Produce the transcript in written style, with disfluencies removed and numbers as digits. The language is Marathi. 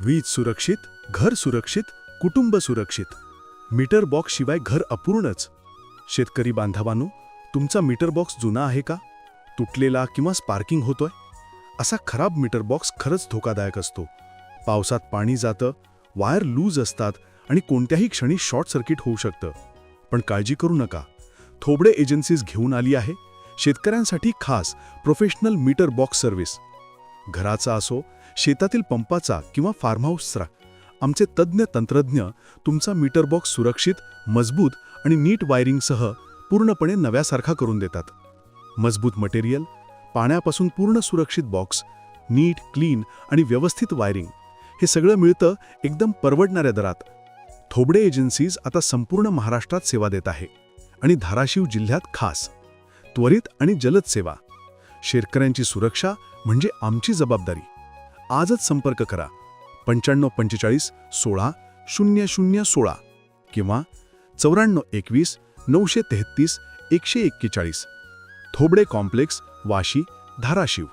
वीज सुरक्षित, घर सुरक्षित, कुटुंब सुरक्षित. मीटर बॉक्स शिवाय घर अपूर्णच. शेतकरी बांधवांनो, तुमचा मीटर बॉक्स जुना आहे का? तुटलेला किंवा स्पार्किंग होतोय? असा खराब मीटर बॉक्स खरंच धोकादायक असतो. पावसात पाणी जातं, वायर लूज असतात आणि कोणत्याही क्षणी शॉर्ट सर्किट होऊ शकतं. पण काळजी करू नका. थोबडे एजन्सीज घेऊन आली आहे शेतकऱ्यांसाठी खास प्रोफेशनल मीटर बॉक्स सर्व्हिस. घराचा असो, शेतातील पंपाचा किंवा फार्म हाऊसचा, आमचे तज्ज्ञ तंत्रज्ञ तुमचा मीटर बॉक्स सुरक्षित, मजबूत आणि नीट वायरिंगसह पूर्णपणे नव्यासारखा करून देतात. मजबूत मटेरियल, पाण्यापासून पूर्ण सुरक्षित बॉक्स, नीट, क्लीन आणि व्यवस्थित वायरिंग, हे सगळं मिळतं एकदम परवडणाऱ्या दरात. थोबडे एजन्सीज आता संपूर्ण महाराष्ट्रात सेवा देत आहे आणि धाराशिव जिल्ह्यात खास. त्वरित आणि जलद सेवा. शेतकऱ्यांची सुरक्षा म्हणजे आमची जबाबदारी. आजच संपर्क करा 9545 16 0016 किंवा 9421 933 141. थोबडे कॉम्प्लेक्स, वाशी, धाराशिव.